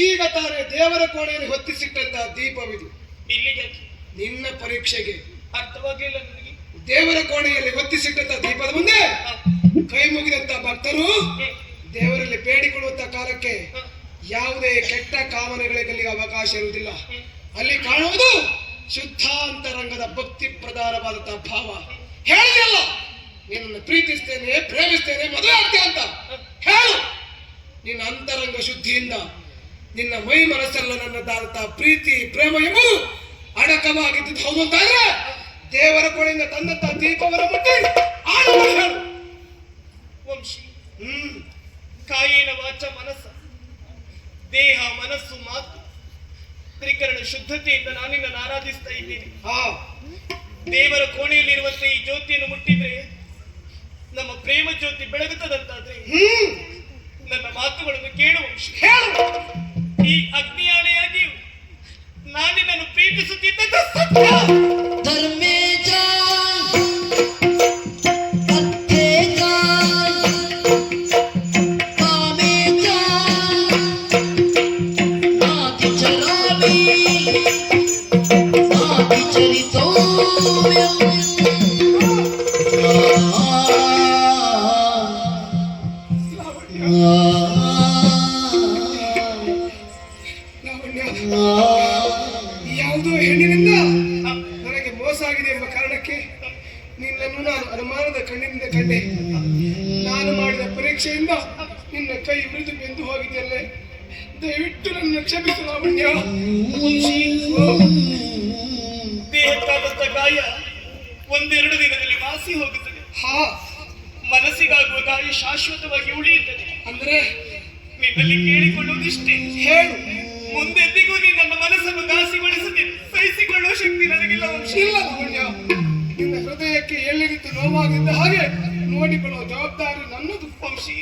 ಈಗ ತಾರೆ ದೇವರ ಕೋಣೆಯಲ್ಲಿ ಹೊತ್ತಿಸಿಟ್ಟಂತಹ ದೀಪವಿದು. ಇಲ್ಲಿಗೆ ನಿನ್ನ ಪರೀಕ್ಷೆಗೆ ಅರ್ಥವಾಗಲಿಲ್ಲ ನನಗೆ. ದೇವರ ಕೋಣೆಯಲ್ಲಿ ಹೊತ್ತಿಸಿಟ್ಟಂತಹ ದೀಪದ ಮುಂದೆ ಕೈ ಮುಗಿದಂತ ಭಕ್ತರು ದೇವರಲ್ಲಿ ಬೇಡಿಕೊಳ್ಳುವಂತ ಕಾಲಕ್ಕೆ ಯಾವುದೇ ಕೆಟ್ಟ ಕಾಮನೆಗಳಿಗೆ ಅವಕಾಶ ಇರುವುದಿಲ್ಲ. ಅಲ್ಲಿ ಕಾಣುವುದು ಶುದ್ಧ ಅಂತರಂಗದ ಭಕ್ತಿ ಪ್ರಧಾನವಾದಂತಹ ಭಾವ. ಹೇಳಿದೆಲ್ಲ ನಿನ್ನನ್ನು ಪ್ರೀತಿಸ್ತೇನೆ, ಪ್ರೇಮಿಸ್ತೇನೆ, ಮದುವೆ ಆಗ್ತೇನೆ ಅಂತ ಹೇಳು. ನಿನ್ನ ಅಂತರಂಗ ಶುದ್ಧಿಯಿಂದ ನಿನ್ನ ಮೈ ಮನಸ್ಸೆಲ್ಲ ನನ್ನದಾದಂತಹ ಪ್ರೀತಿ ಪ್ರೇಮ ಎಂಬುದು ಅಡಕವಾಗಿದ್ದು ಹೌದು ಅಂತಾದ್ರೆ ದೇವರ ಕೋಣೆಯಿಂದ ತಂದಂತಹ ದೀಪವರ ಮುಟ್ಟಿ ಹೇಳು. ವಂಶಿ, ಕಾಯಿನ ವಾಚ ಮನಸ್ಸ, ದೇಹ ಮನಸ್ಸು ಮಾತು ತ್ರಿಕರಣ ಶುದ್ಧತೆಯಿಂದ ನಾನಿನ್ನ ಆರಾಧಿಸ್ತಾ ಇದ್ದೀನಿ. ದೇವರ ಕೋಣೆಯಲ್ಲಿರುವಂತೆ ಈ ಜ್ಯೋತಿಯನ್ನು ಮುಟ್ಟಿದ್ರೆ ನಮ್ಮ ಪ್ರೇಮ ಜ್ಯೋತಿ ಬೆಳಗುತ್ತದಂತಾದ್ರೆ ನನ್ನ ಮಾತುಗಳನ್ನು ಕೇಳು ವಂಶಿ. ಈ ಅಗ್ನಿಯಾಣೆಯಾಗಿ ನಾನಿನ್ನನ್ನು ಪ್ರೀತಿಸುತ್ತಿದ್ದ ಸತ್ಯ. ಧರ್ಮೇಜ ಯಾವುದೋ ಹೆಣ್ಣಿನಿಂದ ನನಗೆ ಮೋಸ ಆಗಿದೆ ಎಂಬ ಕಾರಣಕ್ಕೆ ನಿನ್ನನ್ನು ನಾನು ಅನುಮಾನದ ಕಣ್ಣಿನಿಂದ ಕಂಡೆ. ನಾನು ಮಾಡಿದ ಪರೀಕ್ಷೆಯಿಂದ ನಿನ್ನ ಕೈ ಉರಿದು ಬೆಂದು ಹೋಗಿದೆಯಲ್ಲೇ, ದಯವಿಟ್ಟು ನನ್ನ ಕ್ಷಮಿಸು ಲಾವಣ್ಯ. ದೇಹಕ್ಕಾದಂತ ಗಾಯ ಒಂದೆರಡು ದಿನದಲ್ಲಿ ವಾಸಿ ಹೋಗುತ್ತದೆ. ಮನಸ್ಸಿಗಾಗುವ ಗಾಯ ಶಾಶ್ವತವಾಗಿ ಉಳಿಯುತ್ತದೆ. ಅಂದ್ರೆ ನಿನ್ನಲ್ಲಿ ಕೇಳಿಕೊಳ್ಳುವುದಿಷ್ಟೇ, ಹೇಳು. ಮುಂದೆಂದಿಗೂ ನೀ ನನ್ನ ಮನಸ್ಸನ್ನು ಘಾಸಿಗೊಳಿಸುತ್ತೇನೆ. ಸಹಿಸಿಕೊಳ್ಳುವ ಶಕ್ತಿ ನನಗಿಲ್ಲ ವಂಶಿ. ಇಲ್ಲ ಲಾವಣ್ಯ, ನಿನ್ನ ಹೃದಯಕ್ಕೆ ಎಲ್ಲಿ ನಿಂತು ನೋವಾಗಿದ್ದ ಹಾಗೆ ನೋಡಿಕೊಳ್ಳುವ ಜವಾಬ್ದಾರಿ ನನ್ನದು ವಂಶಿ.